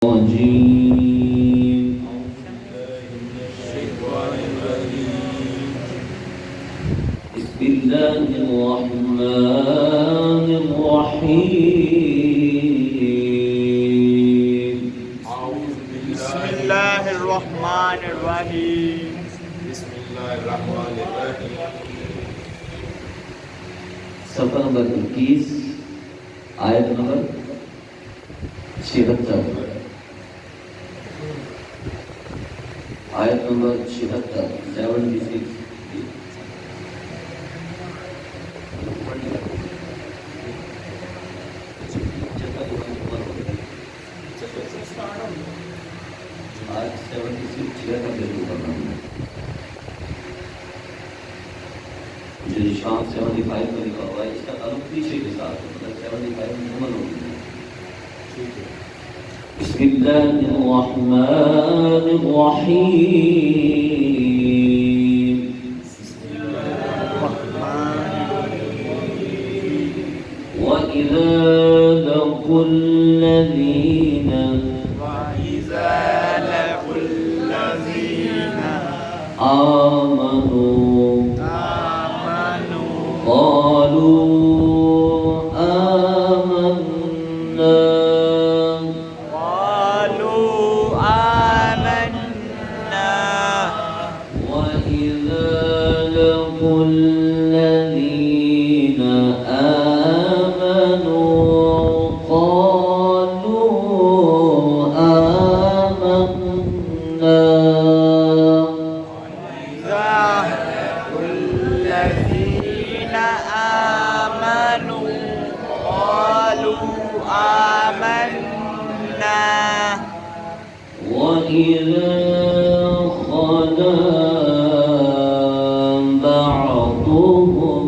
الرجيم. بسم الله الرحمن الرحيم. بسم الله الرحمن الرحيم. بسم الله الرحمن الرحيم. صفحہ نمبر 21 آیت نمبر 76. آیت نمبر 76 آج 76 کا بالکل کرنا ہے جو نشان 75 کا لکھا ہوا ہے. اس کا تعلق پیچھے کے ساتھ ہے، مطلب 75 مکمل ہو گئی. بسم اللہ الرحمن الرحیم. وَإِذَا لَقُوا الَّذِينَ آمنوا قالوا آمنا وإذا لقوا الذين آمنوا قالوا آمنا وإذا خلا بعضهم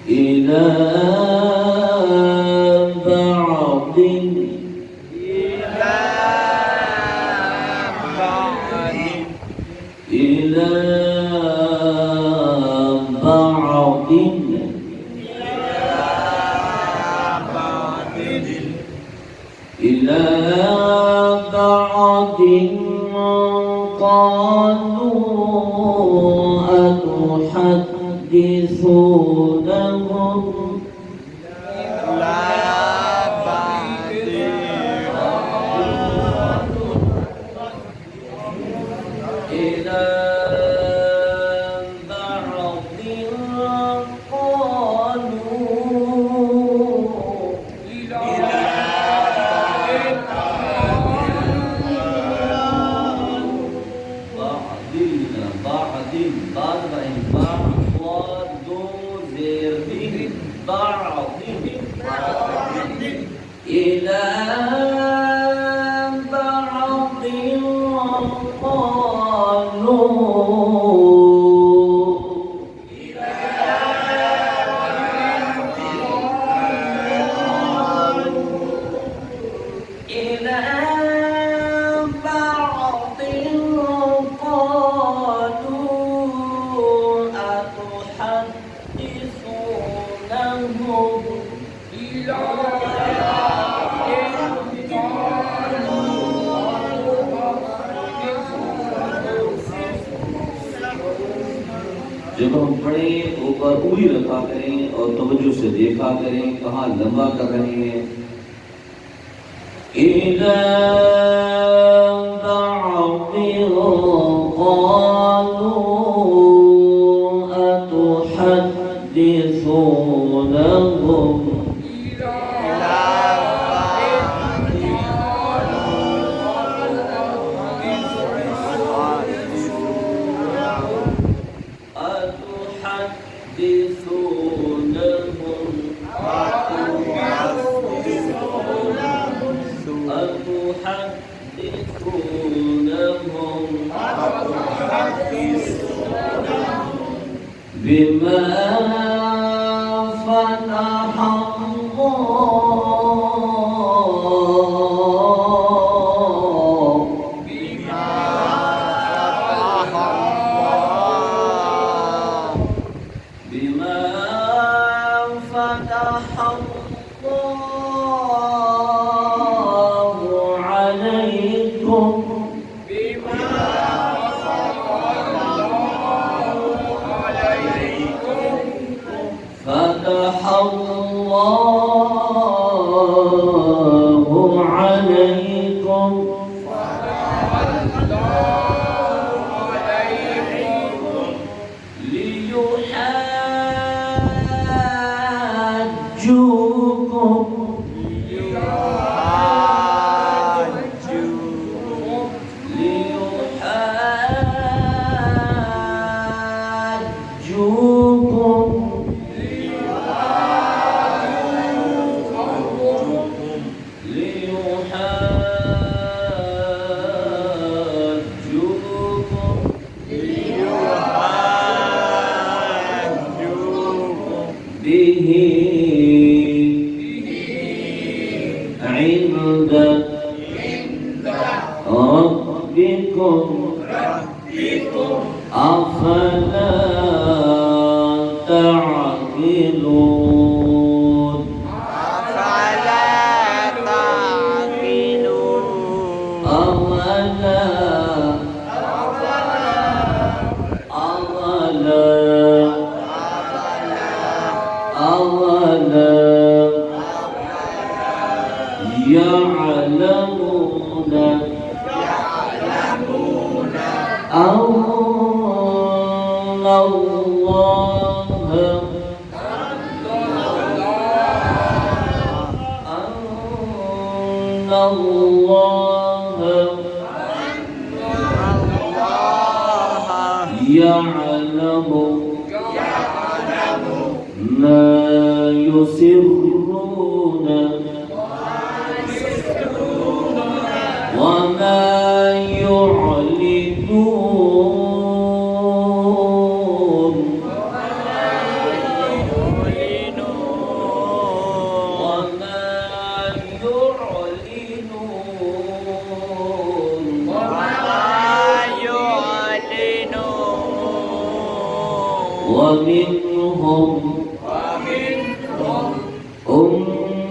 إلى بعض قالوا أتحدثونهم إلى بعض جب ہم پڑھیں اوپر انگلی رکھا کریں اور توجہ سے دیکھا کریں کہاں لمبا کر رہے ہیں. إِذَا بَعْضٍ قَالُوا أَتُحَدِّثُونَهُمْ بما فتح الله أفلا تعقلون أفلا تعقلون أولا يعلمون أن الله يعلم ما يسرون وما يعلنون ومنهم أميون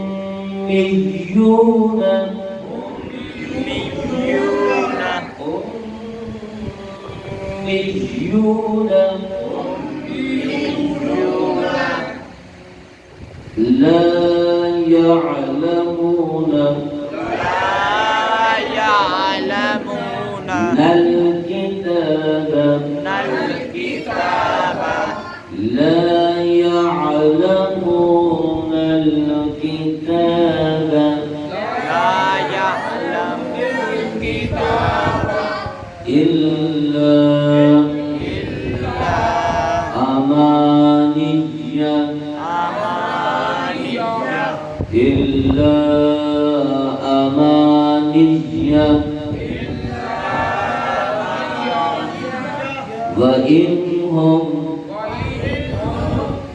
لا يعلمون الكتاب لا يعلمون الكتاب إلا أماني وإن هم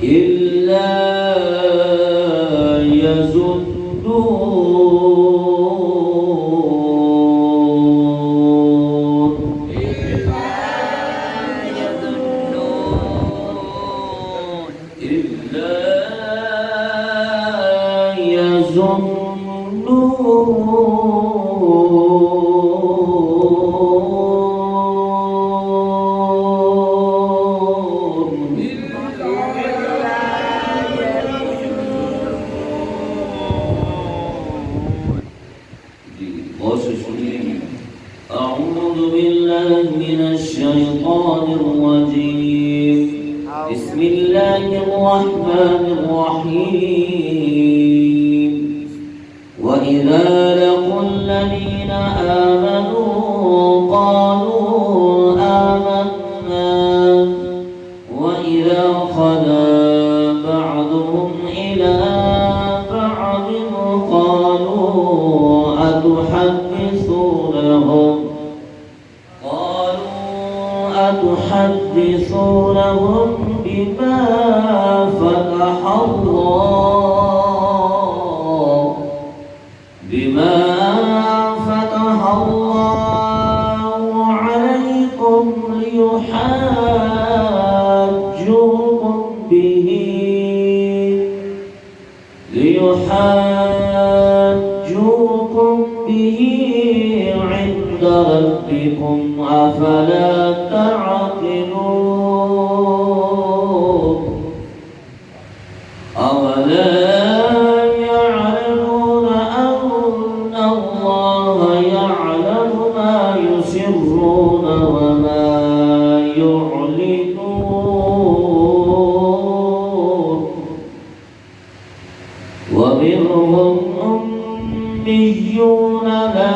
إلا يظنون أعوذ بالله من الشيطان الرجيم بسم الله الرحمن الرحيم وإذا لقوا الذين آمنوا قالوا آمنا وإذا خلا بعضهم إلى بعض قالوا أتحدثونهم بما فتح الله عليكم ليحاجوكم به عند ربكم أفلا تعقلون أولا يعلمون أن الله يعلم ما يسرون وما يعلنون ومنهم أميون لا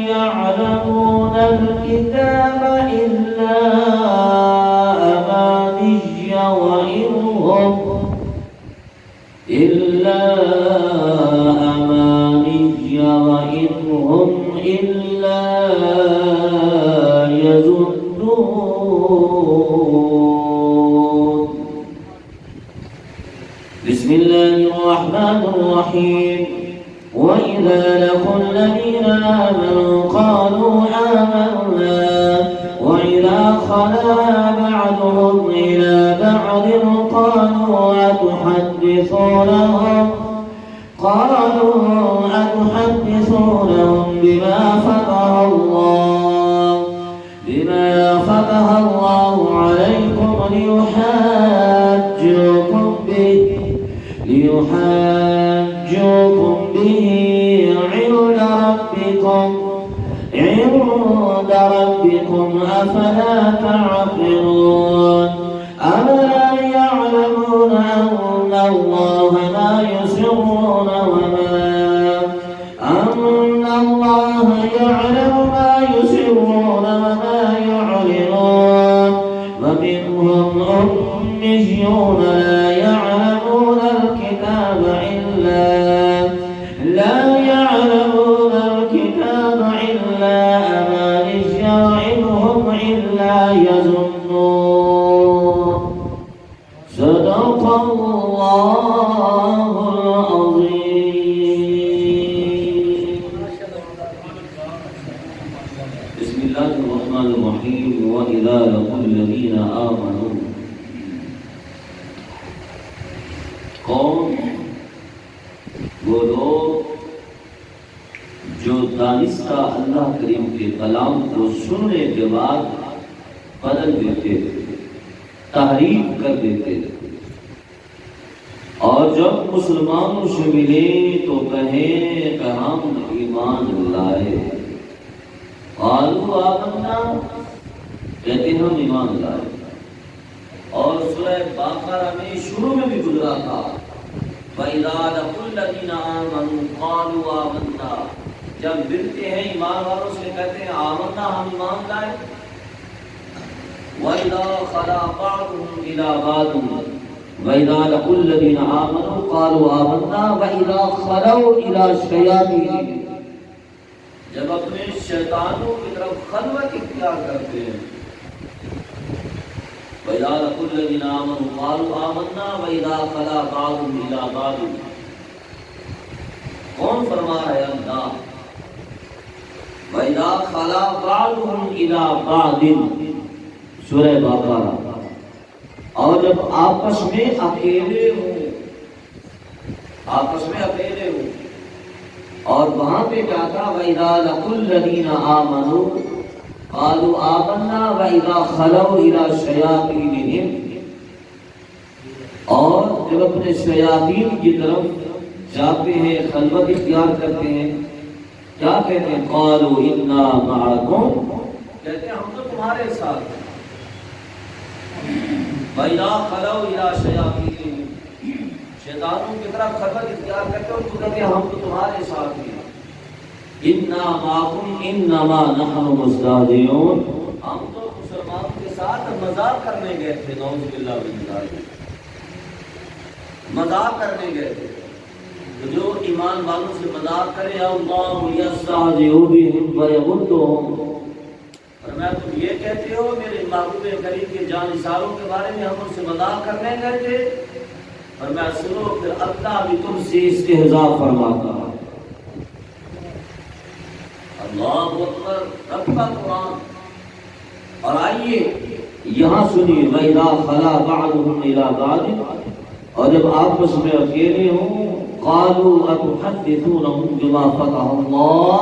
يعلمون الكتاب إلا أماني وإن هم إلا يظنون بسم الله الرحمن الرحيم وإذا لقوا الذين آمنوا قالوا آمنا وإذا خلا بعضهم إلى بعض قالوا أتحدثونهم بما فتح الله عليكم ليحاجوكم به عند ربكم أفلا تعقلون أفلا يعلمون أن الله ما يسرون وما يعلنون ومنهم أميون لا يعلمون الكتاب إلا أماني وإنهم إلا يظنون صدق الله العظيم. بسم الله الرحمن الرحيم. وإذا لقوا الذين آمنوا قوم وہ لوگ جو دانستہ اللہ کریم کے کلام کو سننے کے بعد بدل دیتے تھے، تحریف کر دیتے تھے، اور جب مسلمانوں سے ملے تو کہیں کہ ہم ایمان لائے. قالوا آمنا، کہتے ہم ایمان لائے. اور سورہ بقرہ میں شروع میں بھی گزرا تھا وَإِذَا لَقُوا الَّذِينَ آمَنُوا قَالُوا آمَنَّا، جب ملتے ہیں ایمان والوں سے کہتے ہیں آمنا، ہم ایمان لائے. وَإِذَا خَلَا بَعْضُهُمْ إِلَى بَعْضٍ وَإِذَا لَقُوا الَّذِينَ آمَنُوا قَالُوا آمَنَّا وَإِذَا خَلَوْا إِلَى شَيَاطِينِهِمْ، جب اپنے شیطانوں کی طرف خلوت اختیار کرتے ہیں. وَإِذَا لَقُوا الَّذِينَ آمَنُوا قَالُوا آمَنَّا وَإِذَا خَلَا بَعْضُهُمْ إِلَى بَعْضٍ. کون فرما رہا ہے؟ اللہ. وَإِذَا خَلَا بَعْضُهُمْ إِلَى بَعْضٍ، سورہ بقرہ. اور جب آپس میں اکیلے ہوں، اور وہاں پہ کیا تھا؟ وَإِذَا لَقُوا الَّذِينَ آمَنُوا قَالُوا آمَنَّا وَإِذَا خَلَوْا إِلَى شَيَاطِينِهِمْ، اور جب اپنے شیاطین کی طرف جاتے ہیں، خلوت اختیار کرتے ہیں، کیا کہتے ہیں؟ قَالُوا إِنَّا مَعَكُمْ، کہتے ہیں ہم تو تمہارے ساتھ ہیں. وَإِذَا خَلَوْا إِلَى شَيَاطِينِهِمْ، شیطانوں کی طرف خلوت اختیار کرتے ہیں، اور تو کہتے ہیں ہم تو تمہارے ساتھ ہیں. اِنَّا مَعَكُمْ إِنَّمَا نَحْنُ مُسْتَهْزِئُونَ، ہم تو مسلمانوں کے ساتھ مذاق کرنے گئے تھے. نعوذ باللہ من ذالک، مذاق کرنے گئے تھے. جو ایمان والوں سے مذاق کرے اللہ یستہزئ بہم ویمدھم، اور میں تم یہ کہتے ہو میرے محبوب کریم کے جانثاروں کے بارے میں ہم ان سے مذاق کرنے گئے تھے. اور میں سنو پھر اللہ بھی تم سے استہزاء فرماتا ہے. اللہ اکبر، رب کا قرآن. اور آئیے یہاں سنیے وَإِذَا خَلَا بَعْضُهُمْ إِلَى بَعْضٍ، اور جب آپس میں اکیلے ہوں قَالُوا أَتُحَدِّثُونَهُمْ بِمَا فَتَحَ اللَّهُ،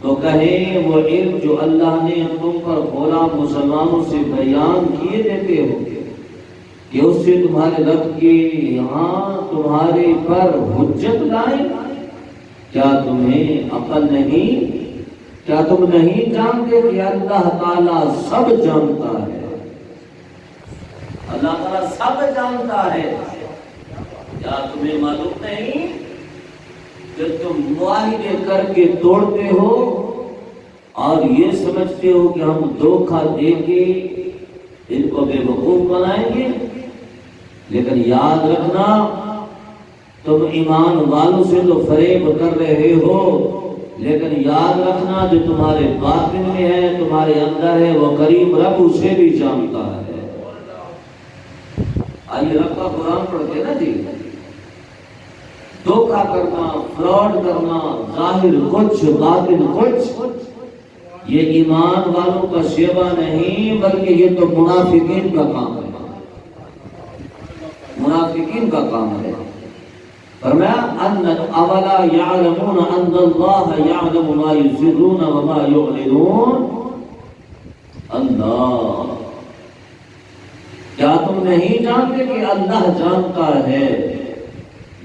تو کہیں وہ علم جو اللہ نے تم پر کھولا مسلمانوں سے بیان کیے دیتے ہو کہ اس سے تمہارے رب کے یہاں تمہارے پر حجت لائیں. کیا تمہیں عقل نہیں؟ کیا تم نہیں جانتے کہ اللہ تعالیٰ سب جانتا ہے؟ اللہ تعالیٰ سب جانتا ہے. کیا تمہیں معلوم نہیں کہ تم معاہدے کر کے توڑتے ہو اور یہ سمجھتے ہو کہ ہم دھوکہ دے کے ان کو بے وقوف بنائیں گے؟ لیکن یاد رکھنا تم ایمان والوں سے تو فریب کر رہے ہو، لیکن یاد رکھنا جو تمہارے باطن میں ہے، تمہارے اندر ہے، وہ کریم رب اسے بھی جانتا ہے. آئیے رب کا قرآن پڑھتے نا جی. دھوکہ کرنا، فراڈ کرنا، ظاہر کچھ باطن کچھ، یہ ایمان والوں کا شیوا نہیں بلکہ یہ تو منافقین کا کام ہے، منافقین کا کام ہے۔ فرمایا ان اولا یعلمون ان اللہ یعلم ما یسرون وما یعلنون۔ اللہ، کیا تم نہیں جانتے کہ اللہ جانتا ہے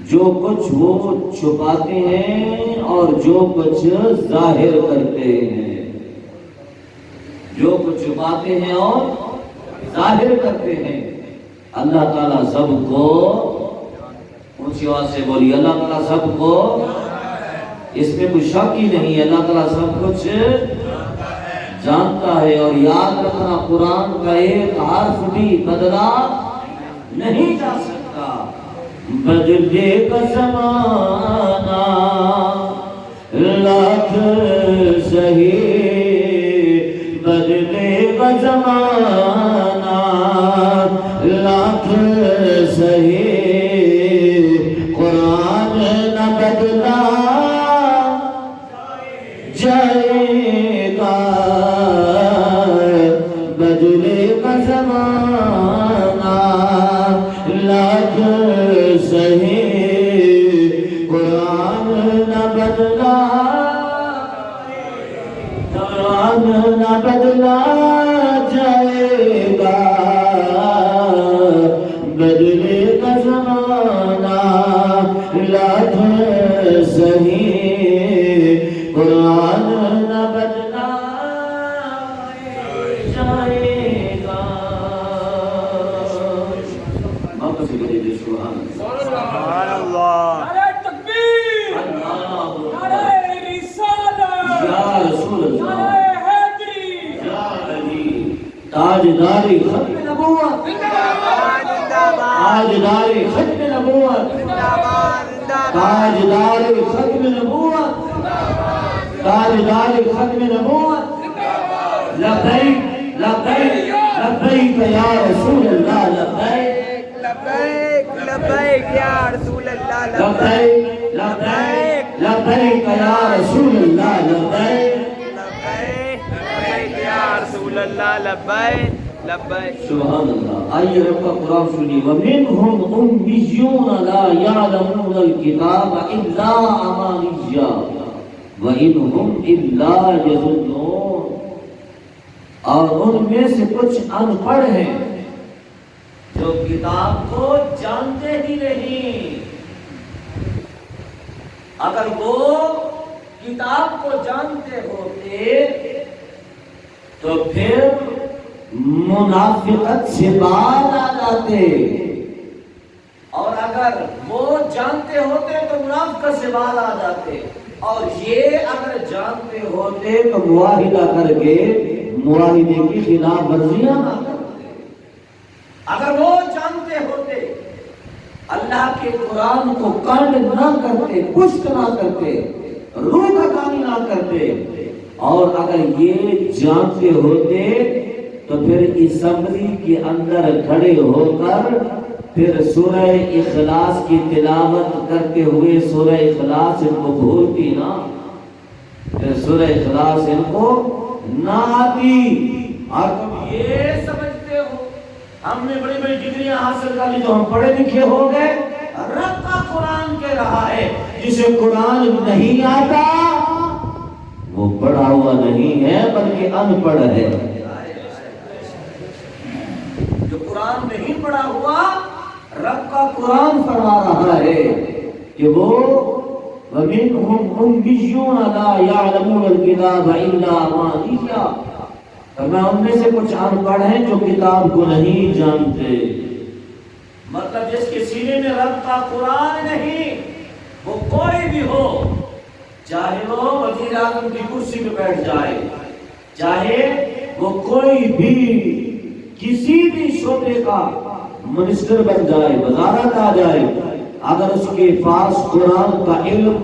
جو کچھ وہ چھپاتے ہیں اور جو کچھ ظاہر کرتے ہیں، جو کچھ چھپاتے ہیں اور ظاہر کرتے ہیں۔ اللہ تعالیٰ سب کو، اونچی آواز سے بولی، اللہ تعالیٰ سب کو، اس میں کوئی شک ہی نہیں ہے، اللہ تعالیٰ سب کچھ جانتا ہے۔ اور یاد رکھنا، قرآن کا ایک حرف بھی بدلا نہیں جا سکتا۔ بدلے کا زمانہ لاکھ سہی، بدلے کا زمانہ لاکھ سہی، قرآن نہ بدلا جائے گا، بدلے کا زمانہ لاکھ سہی، قرآن نہ بدلا، قرآن نہ بدلا جائے گا، بدلے کا زمانہ لاکھ سہی، قرآن نہ بدلا جائے گا۔ واپس بولے جی سبحان اللہ، سبحان اللہ، نعرہ تکبیر، نعرہ رسالت، یا رسول اللہ، نعرہ حیدری، یا علی، تاجداری ختم نبوت، تاجداری ختم نبوت، تاجداری ختم نبوت، تاجداری ختم نبوت، لبیک لبیک لبیک یا رسول اللہ، لبیک لبیک لبیک یا رسول اللہ، لبیک لبیک لبیک یا رسول اللہ، لبیک لبیک لبیک یا رسول اللہ، لبیک لبیک۔ سبحان اللہ۔ آئیے رب کا قرآن سنیے، وَمِنْهُمْ أُمِّيُّونَ لَا يَعْلَمُونَ الْكِتَابَ إِلَّا أَمَانِيًّا وَإِنْهُمْ إِلَّا يَظُنُّونَ۔ اور ان میں سے کچھ ان پڑھ ہیں جو کتاب کو جانتے ہی نہیں۔ اگر وہ کتاب کو جانتے ہوتے تو پھر منافقت سے باز آ جاتے، اور اگر وہ جانتے ہوتے تو منافقت سے باز آ جاتے، اور یہ اگر جانتے ہوتے تو معاہدہ کر کے معاہدے کی خلاف ورزیاں نہ کرتے۔ اگر وہ جانتے ہوتے، اللہ کے قرآن کو کانڈ نہ کرتے، پشت نہ کرتے، روح گردانی نہ کرتے، اور اگر یہ جانتے ہوتے تو پھر اسمبلی کے اندر کھڑے ہو کر پھر سورہ اخلاص کی تلاوت کرتے ہوئے سورہ اخلاص ان کو بھولتی نا، پھر سورہ اخلاص ان کو نہ آتی۔ اور تم یہ سمجھتے ہو ہم نے بڑی بڑی ڈگریاں حاصل کر لی تو ہم پڑھے لکھے ہو گئے؟ رب کا قرآن کہہ رہا ہے جسے قرآن نہیں آتا وہ پڑھا ہوا نہیں ہے بلکہ ان پڑھ ہے۔ جو قرآن نہیں پڑھا ہوا، رب کا قرآن فرما رہا ہے کہ وہ وَمِنْهُمْ أُمِّيُّونَ لَا يَعْلَمُونَ الْكِتَابَ إِلَّا أَمَانِيًّا، فرمایا ان میں سے کچھ ان پڑھ ہیں جو کتاب کو نہیں جانتے۔ مطلب جس کے سینے میں رب کا قرآن نہیں، وہ کوئی بھی ہو، چاہے وہ وزیر اعظم کی کرسی پہ بیٹھ جائے، چاہے وہ کوئی بھی کسی بھی شعبے کا منسٹر بن جائے، وزارت آ جائے، اگر اس کے پاس قرآن کا علم،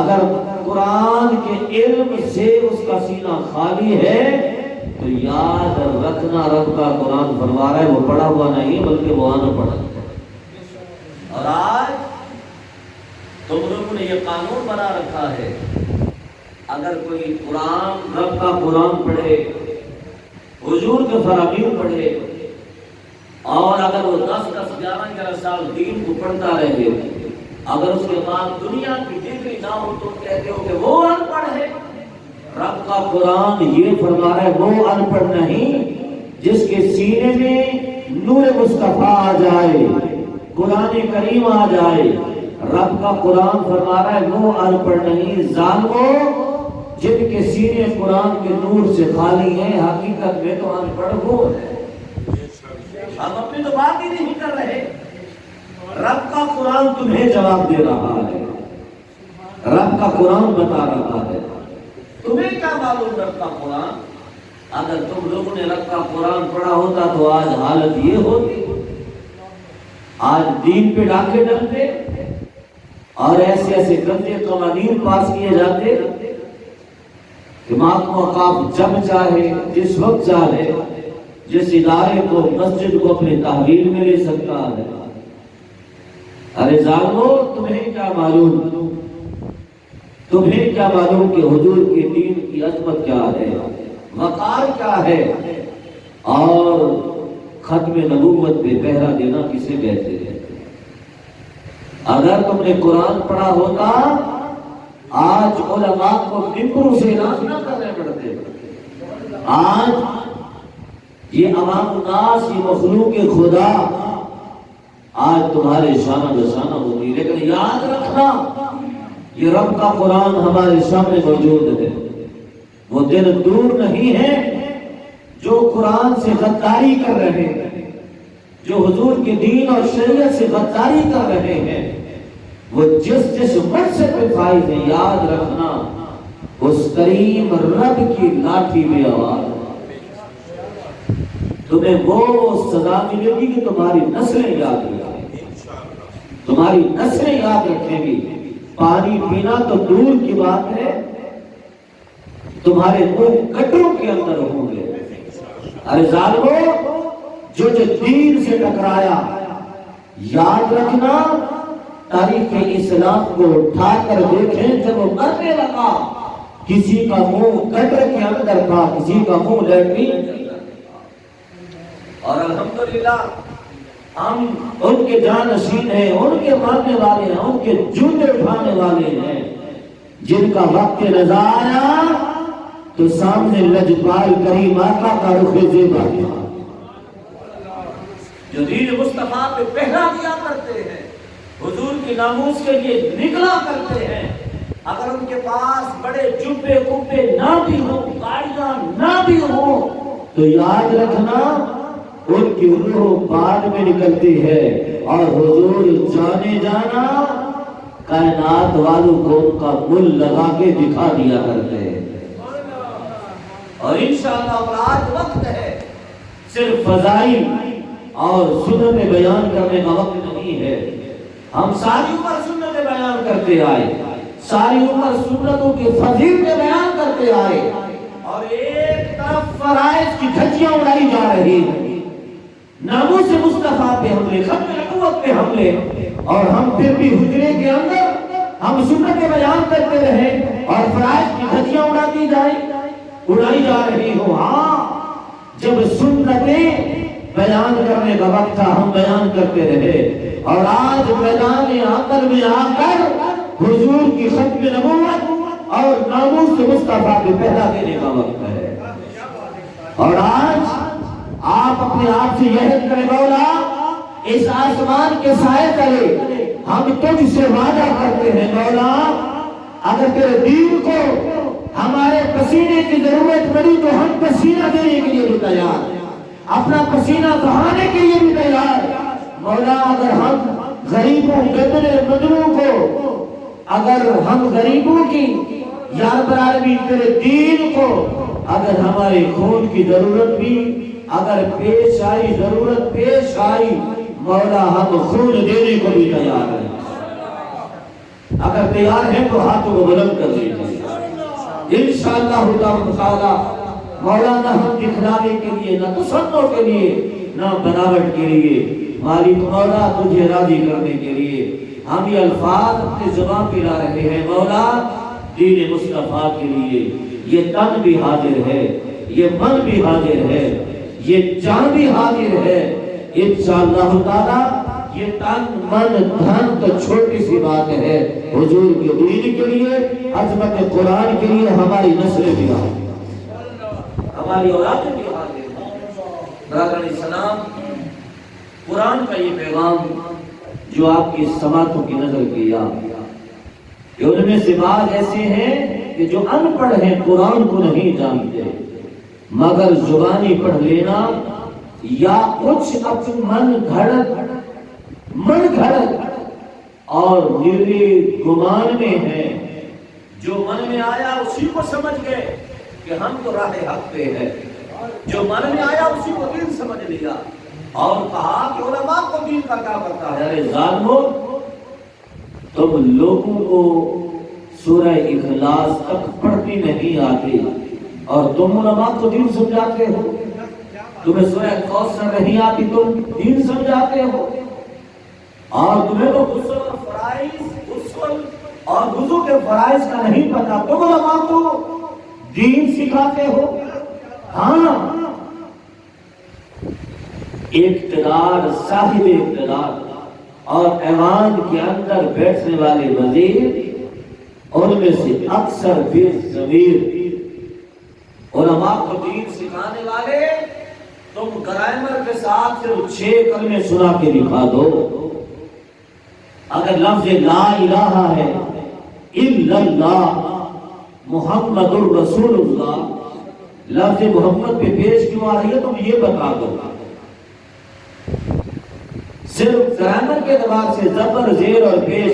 اگر قرآن کے علم سے اس کا سینہ خالی ہے تو یاد رکھنا رب کا قرآن فرما رہا ہے وہ پڑھا ہوا نہیں بلکہ وہ ان پڑھا۔ اور آج تم لوگوں نے یہ قانون بنا رکھا ہے، اگر کوئی قرآن رب کا قرآن پڑھے، حضور کے فرامین پڑھے، اور اگر وہ 10 11 سال دین کو پڑھتا رہے، اگر اس کے بعد دنیا کی ڈگری نہ ہو تو کہتے ہو کہ وہ ان پڑھ ہے؟ رب کا قرآن یہ فرما رہا ہے وہ ان پڑھ نہیں جس کے سینے میں نور مصطفیٰ آ جائے، قرآن کریم آ جائے۔ رب کا قرآن فرما رہا ہے وہ ان پڑھ نہیں ظالموں جن کے سینے قرآن کے نور سے خالی ہیں، حقیقت میں تو ان پڑھ وہ ہے۔ ہم اپنی تو بات ہی نہیں کر رہے، رب کا قرآن تمہیں جواب دے رہا ہے، رب کا قرآن بتا رہا ہے۔ تمہیں کیا معلوم رب کا قرآن؟ اگر تم لوگوں نے رب کا قرآن پڑھا ہوتا تو آج حالت یہ ہوتی، آج دین پہ ڈاکے ڈلتے اور ایسے ایسے گندے قوانین پاس کیے جاتے کہ محکمہ اوقاف جب چاہے جس وقت چاہے جس ادارے کو مسجد کو اپنے تحویل میں لے سکتا ہے۔ ارے ظالمو تمہیں کیا معلوم، تمہیں کیا معلوم کہ حضور کے دین کی عظمت کیا ہے، وقار کیا ہے، اور ختم نبوت پہ پہرا دینا کسے کہتے ہیں؟ اگر تم نے قرآن پڑھا ہوتا آج علماء کو ممبروں سے اعلان نہ کرنے پڑتے، آج یہ عوام الناس یہ مخلوق خدا آج تمہارے شانہ بشانہ ہوتی، لیکن یاد رکھنا یہ رب کا قرآن ہمارے سامنے موجود ہے۔ وہ دن دور نہیں ہے جو قرآن سے غداری کر رہے ہیں، جو حضور کے دین اور شریعت سے غداری کر رہے ہیں، وہ جس منصب پہ فائز ہے، یاد رکھنا اس کریم رب کی لاٹھی میں آواز تمہیں وہ سزا ملے گی کہ تمہاری نسلیں یاد رکھیں گی، تمہاری نسلیں یاد رکھیں گی۔ پانی پینا تو دور کی بات ہے، تمہارے منہ گٹروں کے اندر ہوں گے۔ ارے ظالمو جو دین سے ٹکرایا، یاد رکھنا تاریخ اسلام کو اٹھا کر دیکھیں، جب وہ مرنے لگا کسی کا منہ گٹر کے اندر تھا، کسی کا منہ لیٹرین، اور الحمدللہ ہم ان کے جانشین ہیں، ان کے ماننے والے ہیں، ان کے جوتے اٹھانے والے ہیں، جن کا وقت نظر آیا تو سامنے لجپال کریم آقا کا رخ زیبا تھا، جو دین مصطفیٰ پہ پہرا دیا کرتے ہیں، حضور کی ناموس کے لیے نکلا کرتے ہیں۔ اگر ان کے پاس بڑے جبے کبے نہ بھی ہوں، گاڑیاں نہ بھی ہوں، تو یاد رکھنا ان کی روح بعد میں نکلتی ہے، اور حضور جانے جانا کائنات والوں کو ان کا مل لگا کے دکھا دیا کرتے ہیں۔ اور انشاءاللہ آج وقت ہے صرف فضائل اور سنت بیان کرنے کا وقت نہیں ہے۔ ہم ساری عمر سنت بیان کرتے آئے، ساری عمر سنتوں کے فضیلتیں بیان کرتے آئے، اور ایک طرف فرائض کی دھجیاں اڑائی جا رہی ہیں، ناموس مصطفیٰ پہ حملے، ختم نبوت پہ حملے، اور ہم پھر بھی حجرے کے اندر ہم سنتیں بیان کرتے رہے اور فرائض کی دھجیاں اڑائی جا رہی ہو۔ ہاں جب سنتیں بیان کرنے کا وقت تھا ہم بیان کرتے رہے، اور آج میدان عقل میں آ کر حضور کی ختم نبوت اور ناموس مصطفیٰ پہ پہلا دینے کا وقت ہے۔ اور آج آپ اپنے آپ سے عہد کریں، مولا اس آسمان کے سائے تلے ہم تجھ سے وعدہ کرتے ہیں، مولا اگر تیرے دین کو ہمارے پسینے کی ضرورت پڑی تو ہم پسینہ دینے کے لیے بھی تیار، اپنا پسینہ بہانے کے لیے بھی تیار۔ مولا اگر ہم غریبوں گدرے مدروں کو، اگر ہم غریبوں کی یا رب العالمین تیرے دین کو اگر ہمارے خون کی ضرورت بھی اگر پیش آئی، ضرورت پیش آئی، مولا ہم خون دینے کو بھی تیار ہیں۔ اگر تیار ہیں تو ہاتھوں کو بلند کر دیجیے، انشاءاللہ تعالی مولا نہ ہم دکھلانے کے لیے، نہ تصنع کے لیے، نہ بناوٹ کے لیے، مالک مولا تجھے راضی کرنے کے لیے ہم یہ الفاظ اپنے زبان پہ لا رہے ہیں۔ مولا دین مصطفیٰ کے لیے یہ تن بھی حاضر ہے، یہ من بھی حاضر ہے، یہ جان بھی حاضر ہے انشاءاللہ تعالی۔ یہ تن من دھن تو چھوٹی سی بات ہے، حضور کے دین کے لیے، عظمت قرآن کے لیے ہماری نسلیں بھی حاضر، ہماری اولادیں بھی حاضر ہیں۔ برادران اسلام، قرآن کا یہ پیغام جو آپ کی سماعتوں کی نظر کیا کہ ان میں سے بعض ایسے ہیں کہ جو ان پڑھ ہیں، قرآن کو نہیں جانتے، مگر زبانی پڑھ لینا یا کچھ اپنے من گھڑت اور نری گمان میں ہے، جو من میں آیا اسی کو سمجھ گئے کہ ہم تو راہ حق پہ ہے، جو من میں آیا اسی کو دین سمجھ لیا اور کہا کہ علماء کو دین کا کیا پتا ہے۔ ارے ظالمو، تم لوگوں کو سورہ اخلاص تک پڑھنی نہیں آتی اور تم علماء کو دین سمجھاتے ہو، تمہیں سورہ کوثر نہیں آتی تم دین سمجھاتے ہو، اور تمہیں تو غسل اور فرائض، غسل اور وضو کے فرائض کا نہیں پتا، تم علماء کو دین سکھاتے ہو۔ ہاں، اقتدار، صاحب اقتدار اور ایوان کے اندر بیٹھنے والے وزیر، ان میں سے اکثر بے ضمیر علماء کو دین سکھانے والے، تم گرامر کے ساتھ صرف 6 کلمے سنا کے دکھا دو۔ اگر لفظ لا الہ ہے الا اللہ محمد الرسول اللہ، لفظ محمد پہ پیش کیوں آ رہی ہے تم یہ بتا دو۔ صرف گرامر کے اعتبار سے زبر، زیر اور پیش،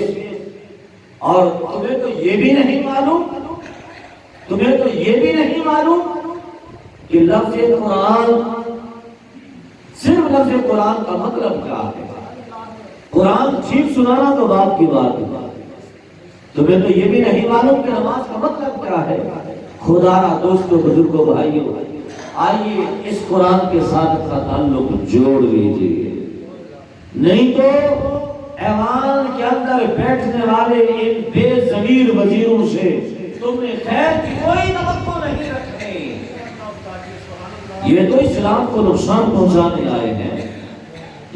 اور تمہیں تو یہ بھی نہیں معلوم، تمہیں تو یہ بھی نہیں معلوم کہ لفظ قرآن، صرف لفظ قرآن کا مطلب کیا ہے۔ قرآن ٹھیک سنانا تو بات کی بات ہے، تمہیں تو یہ بھی نہیں معلوم کہ نماز کا مطلب کیا ہے۔ خدا را دوستو، بزرگوں، بھائیوں، آئیے اس قرآن کے ساتھ کا تعلق جوڑ لیجیے، نہیں تو ایوان کے اندر بیٹھنے والے ان بے ضمیر وزیروں سے تم نے خیر کی کوئی توقع نہیں رکھنی۔ یہ تو اسلام کو نقصان پہنچانے آئے ہیں،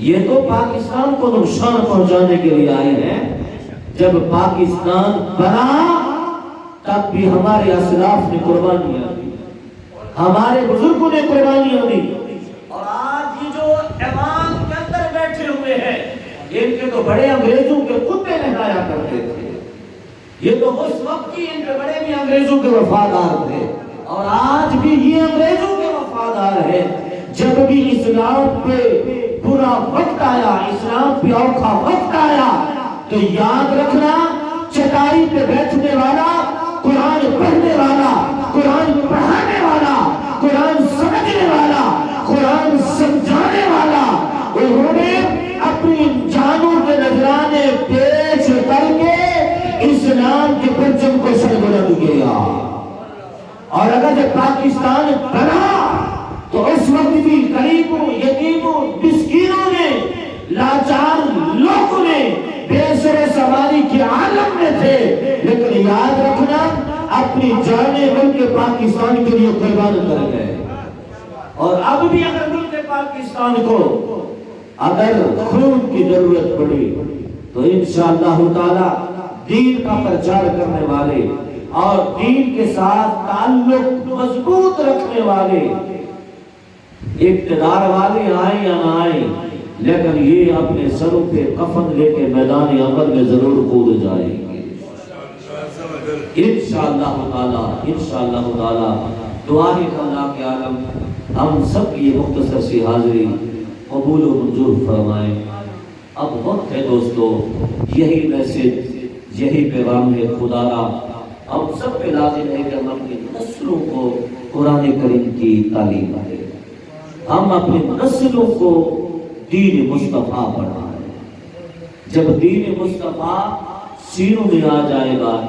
یہ تو پاکستان کو نقصان پہنچانے کے لیے آئے ہیں۔ جب پاکستان بنا تب بھی ہمارے اسلاف نے قربانیاں دی، ہمارے بزرگوں نے قربانیاں دی، اور آج یہ جو ایوان کے اندر بیٹھے ہوئے ہیں، ان کے تو بڑے انگریزوں کے کتے نہلایا کرتے تھے، یہ تو اس وقت کی ان کے بڑے بھی انگریزوں کے وفادار تھے، اور آج بھی یہ انگریزوں کے وفادار ہے۔ جب بھی اسلام پہ برا وقت آیا، اسلام پہ اوکھا وقت آیا، تو یاد رکھنا، چٹائی پہ بیٹھنے والا، قرآن پڑھنے والا، قرآن پڑھانے والا، قرآن سمجھنے والا، قرآن سمجھانے والا، انہوں نے اپنی جانوں کے نذرانے پیش کر کے اسلام کے پرچم کو سربلند کیا۔ اور اگر جب پاکستان بنا تو اس وقت بھی غریبوں، یتیموں، مسکینوں نے، لاچار لوگوں نے بے سر سواری کے عالم میں تھے، لیکن یاد رکھنا اپنی جانیں ملک پاکستان کے لیے قربان کر گئے۔ اور اب بھی اگر ملک پاکستان کو اگر خون کی ضرورت پڑی تو انشاءاللہ تعالی دین کا پرچار کرنے والے اور دین کے ساتھ تعلق مضبوط رکھنے والے، اقتدار والے آئیں یا نہ آئیں، لیکن یہ اپنے سروں پہ کفن لے کے میدان عمل میں ضرور کود جائیں گے انشاءاللہ تعالی۔ انشاءاللہ تعالی دعا ہے کہ اللہ کے عالم ہم سب کی مختصر سی حاضری قبول و منظور فرمائیں۔ اب وقت ہے دوستو، یہی میسج، یہی پیغام ہے خدا را، ہم سب پہ لازم ہے کہ ہم اپنی نسلوں کو قرآن کریم کی تعلیم دیں، ہم اپنی نسلوں کو دین مصطفیٰ پڑھائیں۔ جب دین مصطفیٰ سینوں میں آ جائے گا،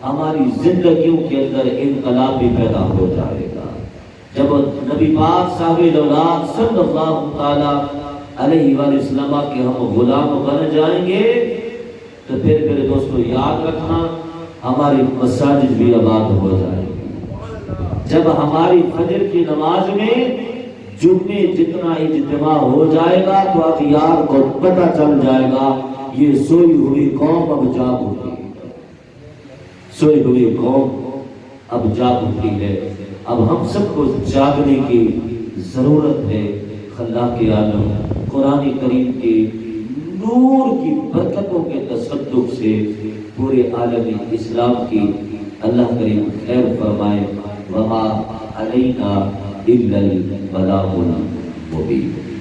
ہماری زندگیوں کے اندر انقلاب بھی پیدا ہو جائے گا۔ جب نبی پاک صاحب الاولاد صلی اللہ تعالی علیہ وآلہ وسلم کے ہم غلام بن جائیں گے تو پھر میرے دوستو یاد رکھنا، ہماری مساجد بھی آباد ہو جائے گی۔ جب ہماری فجر کی نماز میں جمعے جتنا اجتماع ہو جائے گا تو اغیار کو پتہ چل جائے گا یہ سوئی ہوئی قوم اب جاگ اٹھی، سوئی ہوئی قوم اب جاگ اٹھی ہے۔ اب ہم سب کو جاگنے کی ضرورت ہے۔ اللہ کے عالم قرآن کریم کے نور کی برکتوں کے تصدق سے پورے عالم اسلام کی اللہ کریم خیر فرمائے۔ وما علینا الا البلاغ المبین۔